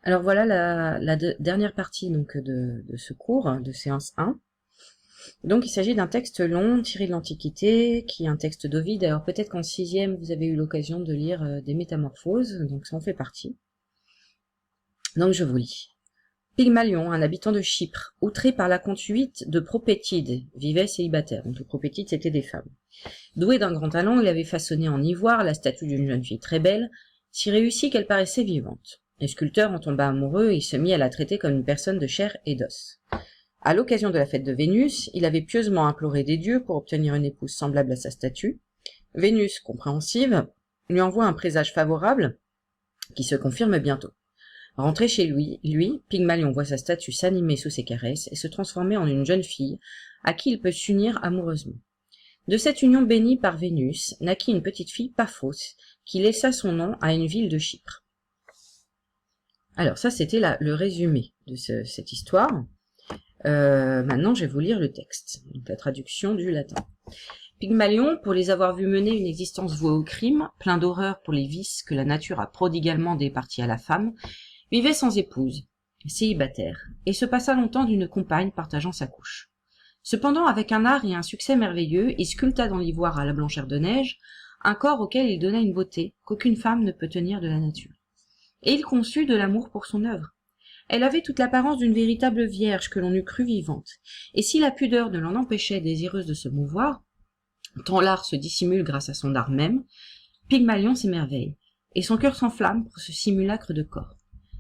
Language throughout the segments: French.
Alors voilà la dernière partie donc de ce cours, de séance 1. Donc il s'agit d'un texte long tiré de l'Antiquité, qui est un texte d'Ovide. Alors peut-être qu'en 6e vous avez eu l'occasion de lire des Métamorphoses, donc ça en fait partie. Donc je vous lis. Pygmalion, un habitant de Chypre, outré par la conduite de Propétide, vivait célibataire. Donc les Propétides c'étaient des femmes. Doué d'un grand talent, il avait façonné en ivoire la statue d'une jeune fille très belle, si réussie qu'elle paraissait vivante. Le sculpteur en tomba amoureux et il se mit à la traiter comme une personne de chair et d'os. À l'occasion de la fête de Vénus, il avait pieusement imploré des dieux pour obtenir une épouse semblable à sa statue. Vénus, compréhensive, lui envoie un présage favorable qui se confirme bientôt. Rentré chez lui, Pygmalion voit sa statue s'animer sous ses caresses et se transformer en une jeune fille à qui il peut s'unir amoureusement. De cette union bénie par Vénus naquit une petite fille Paphos qui laissa son nom à une ville de Chypre. Alors ça c'était le résumé de cette histoire. Maintenant je vais vous lire le texte, donc la traduction du latin. Pygmalion, pour les avoir vus mener une existence vouée au crime, plein d'horreur pour les vices que la nature a prodigalement départis à la femme, vivait sans épouse, célibataire, et se passa longtemps d'une compagne partageant sa couche. Cependant, avec un art et un succès merveilleux, il sculpta dans l'ivoire à la blancheur de neige un corps auquel il donna une beauté qu'aucune femme ne peut tenir de la nature. Et il conçut de l'amour pour son œuvre. Elle avait toute l'apparence d'une véritable vierge que l'on eût crue vivante, et si la pudeur ne l'en empêchait désireuse de se mouvoir, tant l'art se dissimule grâce à son art même, Pygmalion s'émerveille, et son cœur s'enflamme pour ce simulacre de corps.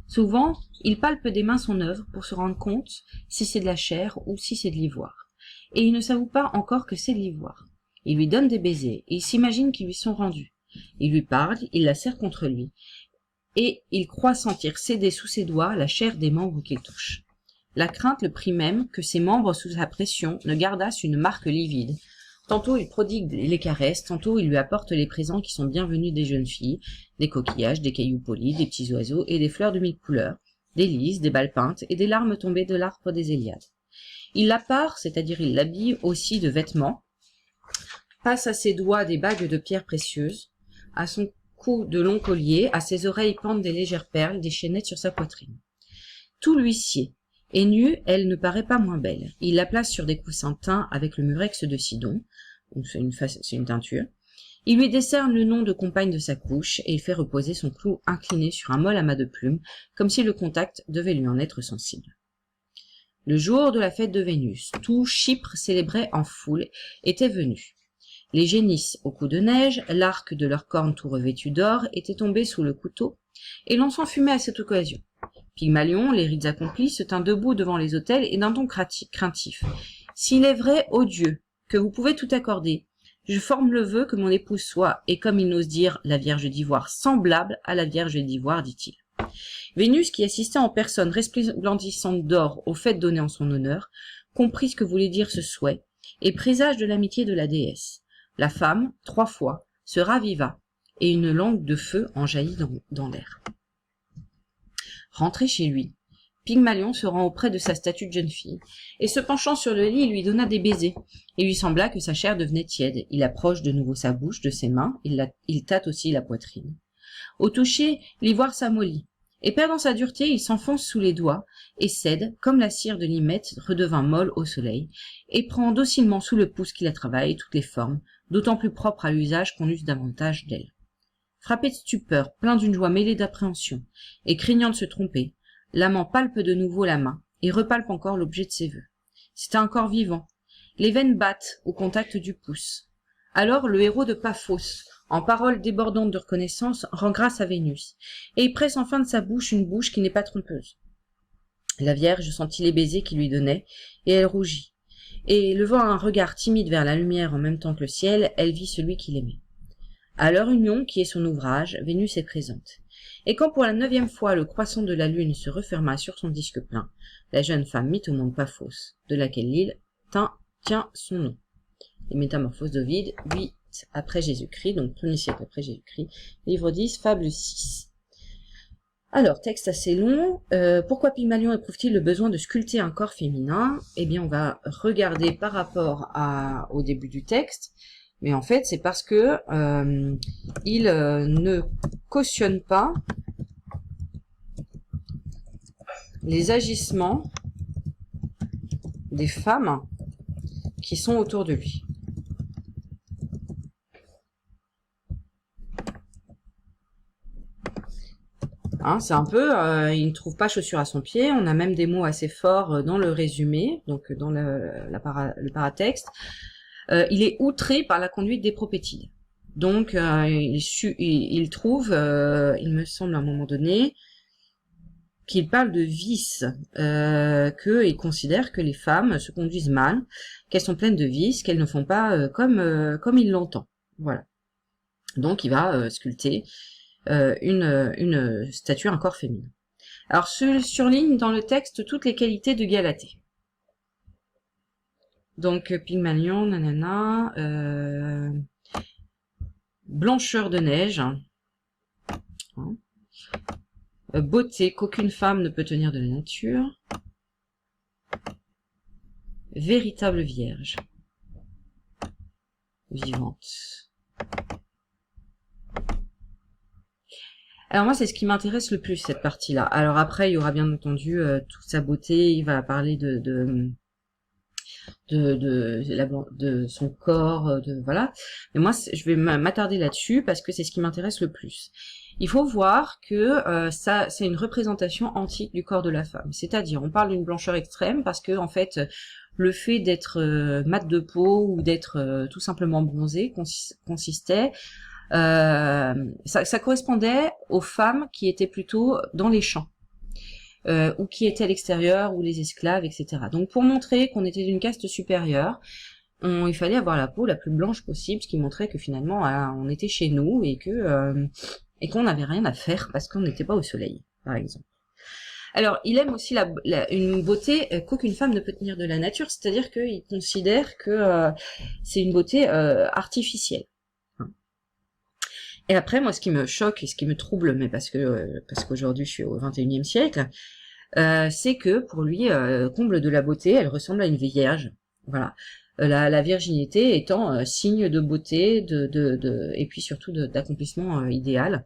Souvent, il palpe des mains son œuvre pour se rendre compte si c'est de la chair ou si c'est de l'ivoire. Et il ne s'avoue pas encore que c'est de l'ivoire. Il lui donne des baisers, et il s'imagine qu'ils lui sont rendus. Il lui parle, il la serre contre lui, et il croit sentir céder sous ses doigts la chair des membres qu'il touche. La crainte le prit même que ses membres sous sa pression ne gardassent une marque livide. Tantôt il prodigue les caresses, tantôt il lui apporte les présents qui sont bienvenus des jeunes filles, des coquillages, des cailloux polis, des petits oiseaux et des fleurs de mille couleurs, des lys, des balles peintes et des larmes tombées de l'arbre des Héliades. Il la pare, c'est-à-dire il l'habille aussi de vêtements, passe à ses doigts des bagues de pierres précieuses, à son cou de longs colliers, à ses oreilles pendent des légères perles, des chaînettes sur sa poitrine. Tout lui sied, et nue, elle ne paraît pas moins belle. Il la place sur des coussins teints avec le murex de Sidon, donc c'est une teinture. Il lui décerne le nom de compagne de sa couche, et il fait reposer son cou incliné sur un molle amas de plumes, comme si le contact devait lui en être sensible. Le jour de la fête de Vénus, tout Chypre célébrait en foule, était venu. Les génisses au cou de neige, l'arc de leurs cornes tout revêtu d'or, étaient tombés sous le couteau, et l'on s'enfumait à cette occasion. Pygmalion, les rites accomplis, se tint debout devant les autels et d'un ton craintif. « S'il est vrai, ô Dieu, que vous pouvez tout accorder, je forme le vœu que mon épouse soit, et comme il n'ose dire la Vierge d'Ivoire, semblable à la Vierge d'Ivoire, dit-il. » Vénus, qui assistait en personne resplendissante d'or aux fêtes données en son honneur, comprit ce que voulait dire ce souhait, et présage de l'amitié de la déesse. La femme, 3 fois, se raviva, et une langue de feu en jaillit dans l'air. Rentré chez lui, Pygmalion se rend auprès de sa statue de jeune fille, et se penchant sur le lit, il lui donna des baisers. Il lui sembla que sa chair devenait tiède. Il approche de nouveau sa bouche de ses mains, il tâte aussi la poitrine. Au toucher, l'ivoire s'amollit, et perdant sa dureté, il s'enfonce sous les doigts, et cède, comme la cire de l'hymette redevint molle au soleil, et prend docilement sous le pouce qui la travaille toutes les formes, d'autant plus propres à l'usage qu'on use davantage d'elle. Frappé de stupeur, plein d'une joie mêlée d'appréhension, et craignant de se tromper, l'amant palpe de nouveau la main, et repalpe encore l'objet de ses vœux. C'est un corps vivant. Les veines battent au contact du pouce. Alors le héros de Paphos, en paroles débordantes de reconnaissance, rend grâce à Vénus, et il presse enfin de sa bouche une bouche qui n'est pas trompeuse. La Vierge sentit les baisers qu'il lui donnait, et elle rougit. Et levant un regard timide vers la lumière en même temps que le ciel, elle vit celui qu'il aimait. À leur union, qui est son ouvrage, Vénus est présente. Et quand pour la 9e fois le croissant de la lune se referma sur son disque plein, la jeune femme mit au monde Paphos, de laquelle l'île tient son nom. Les Métamorphoses d'Ovide, 8 après Jésus-Christ, donc 1er siècle après Jésus-Christ, livre 10, fable 6. Alors, texte assez long. Pourquoi Pygmalion éprouve-t-il le besoin de sculpter un corps féminin? Eh bien, on va regarder par rapport au début du texte. Mais en fait, c'est parce que il ne cautionne pas les agissements des femmes qui sont autour de lui. Hein, c'est un peu, il ne trouve pas chaussure à son pied. On a même des mots assez forts dans le résumé, donc dans le paratexte. Il est outré par la conduite des propétides. Donc, il trouve, il me semble à un moment donné, qu'il parle de vices, qu'il considère que les femmes se conduisent mal, qu'elles sont pleines de vices, qu'elles ne font pas comme il l'entend. Voilà. Donc, il va sculpter une statue, un corps féminin. Alors, surligne dans le texte toutes les qualités de Galatée. Donc, Pygmalion, nanana, blancheur de neige, hein, beauté qu'aucune femme ne peut tenir de la nature, véritable vierge, vivante. Alors moi, c'est ce qui m'intéresse le plus, cette partie-là. Alors après, il y aura bien entendu toute sa beauté, il va parler de son corps, voilà. Mais moi, je vais m'attarder là-dessus parce que c'est ce qui m'intéresse le plus. Il faut voir que ça, c'est une représentation antique du corps de la femme. C'est-à-dire, on parle d'une blancheur extrême parce que en fait, le fait d'être mat de peau ou d'être tout simplement bronzé consistait ça correspondait aux femmes qui étaient plutôt dans les champs, ou qui étaient à l'extérieur, ou les esclaves, etc. Donc pour montrer qu'on était d'une caste supérieure, il fallait avoir la peau la plus blanche possible, ce qui montrait que finalement on était chez nous et qu'on n'avait rien à faire parce qu'on n'était pas au soleil, par exemple. Alors, il aime aussi une beauté qu'aucune femme ne peut tenir de la nature, c'est-à-dire qu'il considère que c'est une beauté artificielle. Et après, moi, ce qui me choque et ce qui me trouble, mais parce qu'aujourd'hui je suis au XXIe siècle, c'est que pour lui, comble de la beauté, elle ressemble à une vierge. Voilà, la virginité étant signe de beauté, et puis surtout d'accomplissement idéal.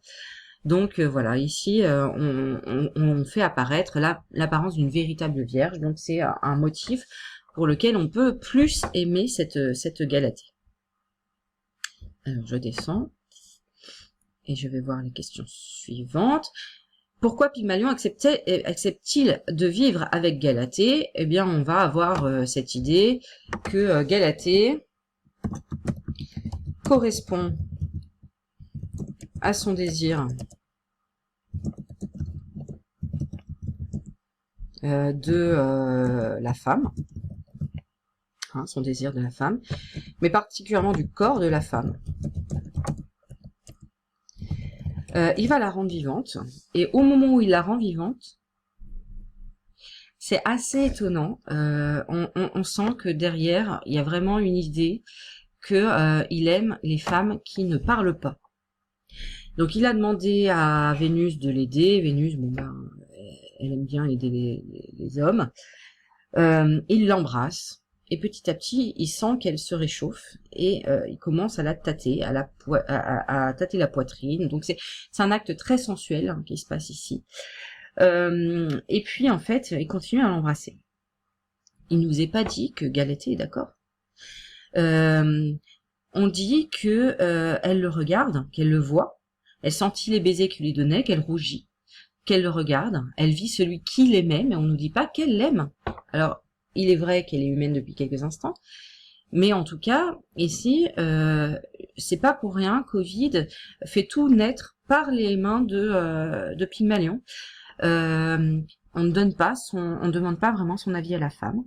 Donc voilà, ici on fait apparaître l'apparence d'une véritable vierge. Donc c'est un motif pour lequel on peut plus aimer cette Galatée. Alors je descends. Et je vais voir les questions suivantes. Pourquoi Pygmalion accepte-t-il de vivre avec Galatée? Eh bien, on va avoir cette idée que Galatée correspond à son désir de la femme, hein, son désir de la femme, mais particulièrement du corps de la femme. Il va la rendre vivante, et au moment où il la rend vivante, c'est assez étonnant. On sent que derrière, il y a vraiment une idée que il aime les femmes qui ne parlent pas. Donc il a demandé à Vénus de l'aider. Vénus, bon ben, elle aime bien aider les hommes. Il l'embrasse. Et petit à petit, il sent qu'elle se réchauffe et il commence à la tâter, à tâter la poitrine. Donc c'est un acte très sensuel qui se passe ici. Et puis en fait, il continue à l'embrasser. Il nous est pas dit que Galatée est d'accord. On dit que elle le regarde, qu'elle le voit, elle sentit les baisers qu'il lui donnait, qu'elle rougit, qu'elle le regarde, elle vit celui qui l'aimait, mais on nous dit pas qu'elle l'aime. Alors il est vrai qu'elle est humaine depuis quelques instants, mais en tout cas, ici, c'est pas pour rien qu'Ovide fait tout naître par les mains de Pygmalion. On ne demande pas vraiment son avis à la femme.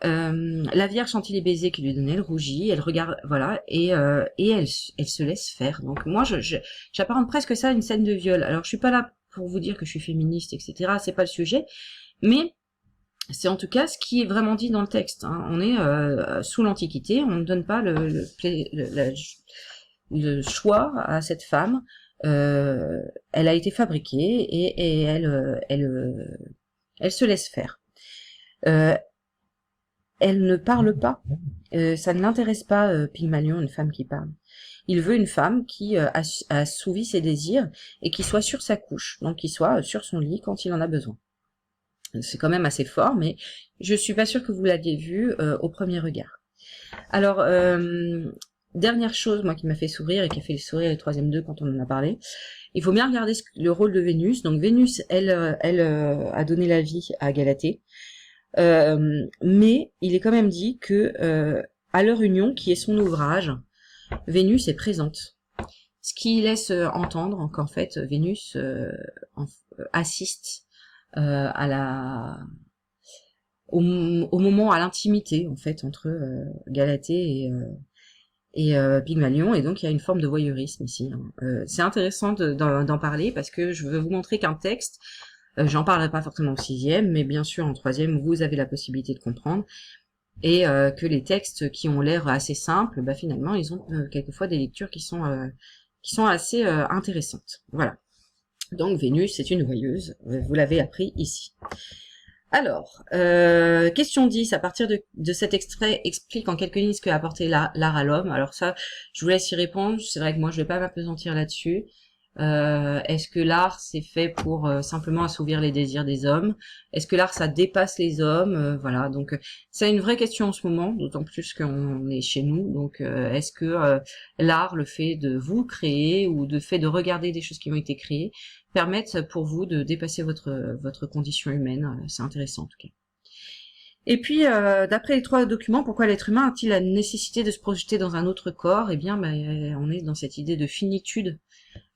La Vierge sentit les baisers qu'il lui donnait, elle rougit, elle regarde, voilà, et elle se laisse faire. Donc moi, j'apparente presque ça à une scène de viol. Alors je suis pas là pour vous dire que je suis féministe, etc. C'est pas le sujet, mais c'est en tout cas ce qui est vraiment dit dans le texte. Hein. On est sous l'Antiquité, on ne donne pas le choix à cette femme. Elle a été fabriquée et elle se laisse faire. Elle ne parle pas. Ça ne l'intéresse pas, Pygmalion, une femme qui parle. Il veut une femme qui a assouvi ses désirs et qui soit sur sa couche, donc qui soit sur son lit quand il en a besoin. C'est quand même assez fort, mais je suis pas sûre que vous l'aviez vu au premier regard. Alors, dernière chose, moi, qui m'a fait sourire et qui a fait sourire les troisième deux quand on en a parlé, il faut bien regarder le rôle de Vénus. Donc Vénus, elle a donné la vie à Galatée, mais il est quand même dit que à leur union, qui est son ouvrage, Vénus est présente. Ce qui laisse entendre qu'en fait, Vénus assiste à au moment, à l'intimité, en fait, entre Galatée et Pygmalion, et donc il y a une forme de voyeurisme ici. C'est intéressant d'en parler, parce que je veux vous montrer qu'un texte, j'en parlerai pas forcément au sixième, mais bien sûr en troisième, vous avez la possibilité de comprendre, et que les textes qui ont l'air assez simples, bah, finalement, ils ont quelquefois des lectures qui sont assez intéressantes. Voilà. Donc Vénus, c'est une voyeuse, vous l'avez appris ici. Alors, question 10, à partir de cet extrait, explique en quelques lignes ce que a apporté l'art à l'homme. Alors ça, je vous laisse y répondre, c'est vrai que moi je vais pas m'appesantir là-dessus. Est-ce que l'art c'est fait pour simplement assouvir les désirs des hommes? Est-ce que l'art ça dépasse les hommes? Voilà, donc c'est une vraie question en ce moment, d'autant plus qu'on est chez nous. Donc est-ce que l'art, le fait de vous créer ou de fait de regarder des choses qui ont été créées, permettent pour vous de dépasser votre condition humaine? C'est intéressant en tout cas. Et puis, d'après les trois documents, pourquoi l'être humain a-t-il la nécessité de se projeter dans un autre corps? Eh bien, on est dans cette idée de finitude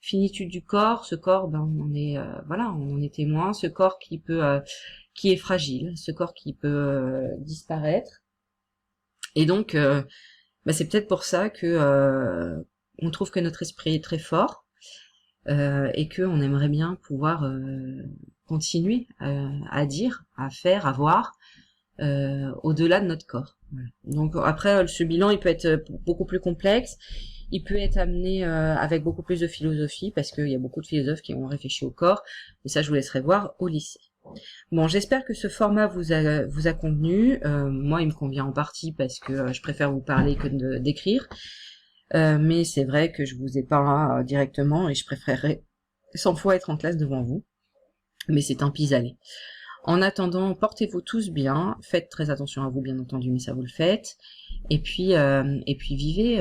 du corps. Ce corps, on est voilà, on en est témoin. Ce corps qui est fragile, ce corps qui peut disparaître. Et donc, c'est peut-être pour ça que on trouve que notre esprit est très fort et que on aimerait bien pouvoir continuer à dire, à faire, à voir au-delà de notre corps. Voilà. Donc après, ce bilan, il peut être beaucoup plus complexe. Il peut être amené avec beaucoup plus de philosophie, parce qu'il y a beaucoup de philosophes qui ont réfléchi au corps, et ça je vous laisserai voir au lycée. Bon, j'espère que ce format vous a convenu. Moi, il me convient en partie parce que je préfère vous parler que d'écrire, mais c'est vrai que je vous ai pas directement, et je préférerais 100 fois être en classe devant vous, mais c'est un pis-aller. En attendant, portez-vous tous bien, faites très attention à vous bien entendu, mais ça vous le faites. Et puis vivez,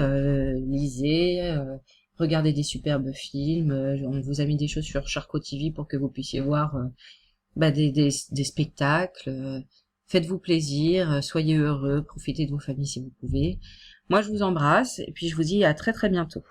lisez, regardez des superbes films. On vous a mis des choses sur Charcot TV pour que vous puissiez voir des spectacles. Faites-vous plaisir, soyez heureux, profitez de vos familles si vous pouvez. Moi, je vous embrasse et puis je vous dis à très très bientôt.